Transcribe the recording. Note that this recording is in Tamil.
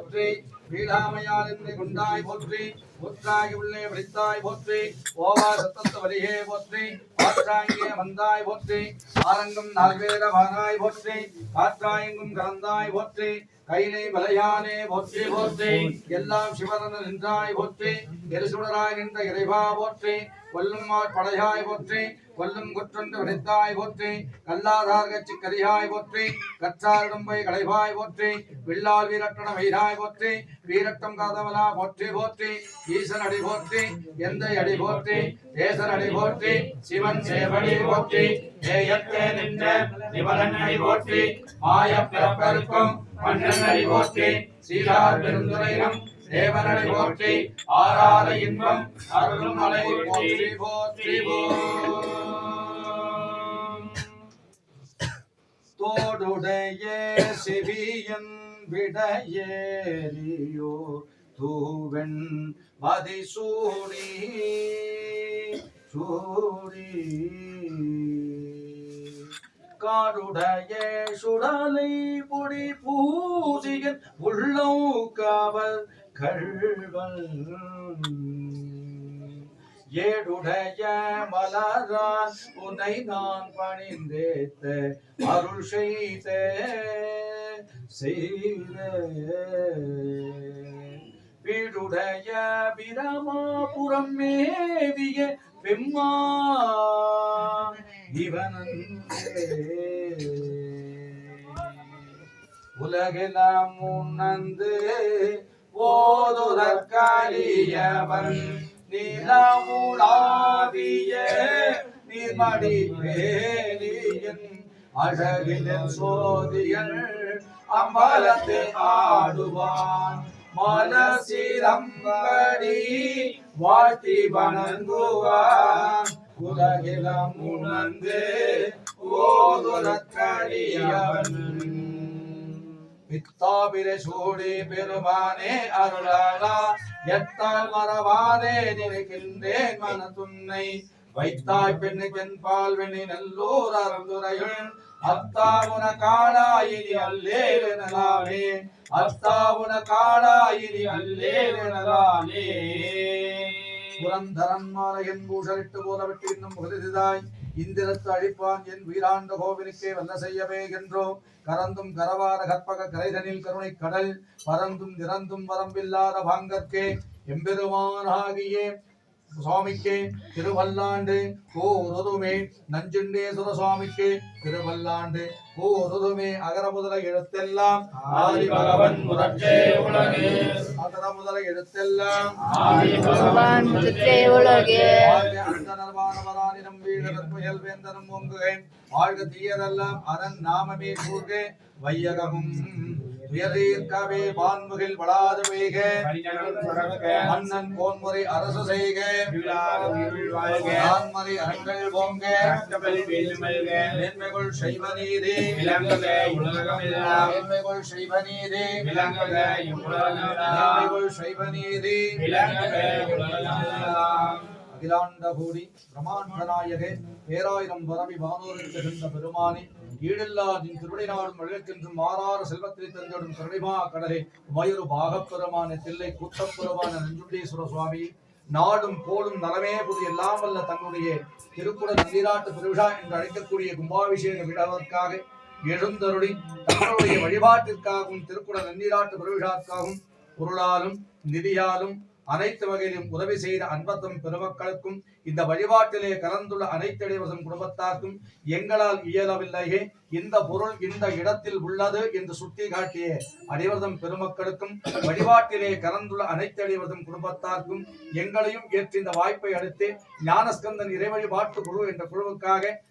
போற்றி வீடாமையால் குண்டாய் போற்றி முற்றாகி உள்ளே விழித்தாய் போற்றி ஓவா சத்தத்த வலியே போற்றி ஆற்றாங்கிய வந்தாய் போற்றி ஆரங்கம் நால்வேத வானாய் போற்றி காற்றாயங்கும் கலந்தாய் போற்றி கைலை மலையானே போற்றி போற்றி எல்லாம் சிவரன நின்றாய் போற்றி எரிசுடராய் நின்ற இறைவா போற்றி கொல்லும் படையாய் போற்றி கொல்லும் குற்றன்று விடைத்தாய் போற்றி கல்லாதார் கட்சி கரியாய் போற்றி கற்றாரிடம்பை களைவாய் போற்றி வில்லால் வீரட்டண வைராய் போற்றி வீரட்டம் காதவலா போற்றி போற்றி ஈசன் அடி போற்றி எந்த அடி போற்றி தேசன் அடி போற்றி சிவன் சேவடி போற்றி ஏயத்தே நின்ற நிபலன் அடி போற்றி மாய பிறப்பருக்கும் மன்னன் அடி போற்றி சீரார் பெருந்துரையினம் தேவனடி போற்றி ஆராத இன்பம் அருளும் மலை போற்றி போற்றி தோடுடைய செவியன் விடையேறியோ தூவெண் மதிசூடி சூடி காடுடைய சுடலை பொடி பூசியன் உள்ளம் காவல் கள்வன் ஏடுடைய மலரான் உன்னை நான் பணிந்தேத்த அருள் செய்த வீடுடைய பிரமாபுரம் மேவிய பெம்மா இவனே உலகெல்லாம் உணர்ந்து போதுதற்காரியவன் நிலமுடாவிய நிர்மடி வேலியன் அழகில் சோதியன் அம்பலத்து ஆடுவான் மலசிரம்படி வாழ்த்தி வணங்குவான் உலகிலம் உணர்ந்து ஓதுதற்காரியவன் வித்தாபிரை சூடி பெருமானே அருளாளா எத்தால் மறவாதே நினைக்கின்றேன் மன துன்னை வைத்தாய் பெண்ணுக்கென் பால்வெண்ணி நல்லூர் அருந்துரையுள் அத்தாவுன காடாயினி அல்லேலெனலாலே அத்தாவுன காடாயினி அல்லேலெனலாலே புரந்தரன் மாலையன் பூஷரிட்டு போல விட்டு இன்னும் புகழ்ந்தாய் இந்திரத்து அழிப்பான் என் வீராண்ட கோவிலுக்கே வல்ல செய்யவே என்றோம் கரந்தும் கரவார கற்பக கரைதனில் கருணை கடல் பரந்தும் நிறந்தும் வரம்பில்லாத பாங்கற்கே எம்பெருமானாகிய சுவாமிக்கே திருவல்லாண்டு ஓருதுமே நஞ்சுண்டேஸ்வர சுவாமிக்கே திருவல்லாண்டு கூறுதுமே அகர முதல எழுத்தெல்லாம் ஆதி பகவன் முதற்றே உலகு அகர முதல எழுத்தெல்லாம் ஆதி பகவான் முதற்றே உலகு அந்த நர்வானவரானிடம் வீழத் புயல் வேந்தனும் ஓங்குகேன் வாழ்க தீயரெல்லாம் அரண் நாமமே கூர்க வையகமும் உயர்தீர்க்கவே வான்முகில் வளாது பெய்க மன்னன் கோன்முறை அரசு செய்க நான்மறை அறங்கள் ஓங்க மேன்மைகள் செய்வ நீதி மேன்மைகள் செய்வ நீதி மேன்மைகள் செய்வ நீதி அகிலாண்ட கூடி பிரமாண்ட நாயகே பேராயிரம் பரவி வானூரில் திகழ்ந்த பெருமானே ஈடில்லாதின் திருவிடை நாடும் வழக்கென்றும் மாறாறு செல்வத்தை தந்தோடும் கருணிமா கடலே மயூரு பாகப்பெருமான தில்லை கூட்டப்பெருமான நஞ்சுண்டீஸ்வர சுவாமி நாடும் கோடும் நலமே புது எல்லாம் வல்ல தன்னுடைய திருக்குட நந்திராட்டு பெருவிழா என்று அழைக்கக்கூடிய கும்பாபிஷேக விழாவிற்காக எழுந்தருளி தன்னுடைய வழிபாட்டிற்காகவும் திருக்குட நந்திராட்டு பெருவிழாக்காகவும் பொருளாலும் நிதியாலும் அனைத்து வகையிலும் உதவி செய்த அன்பத்தம் பெருமக்களுக்கும் இந்த வழிபாட்டிலே கலந்துள்ள அனைத்து இடைவசம் குடும்பத்தாருக்கும் எங்களால் இயலவில்லையே இந்த பொருள் இந்த இடத்தில் உள்ளது என்று சுட்டி காட்டிய அடிவர்தம் பெருமக்களுக்கும் வழிபாட்டிலே கலந்துள்ள அனைத்து அடிவர்தம் குடும்பத்தாருக்கும் எங்களையும் ஏற்று இந்த வாய்ப்பை அளித்து ஞானஸ்கந்தன் இறை வழிபாட்டு குழு என்ற குழுவுக்காக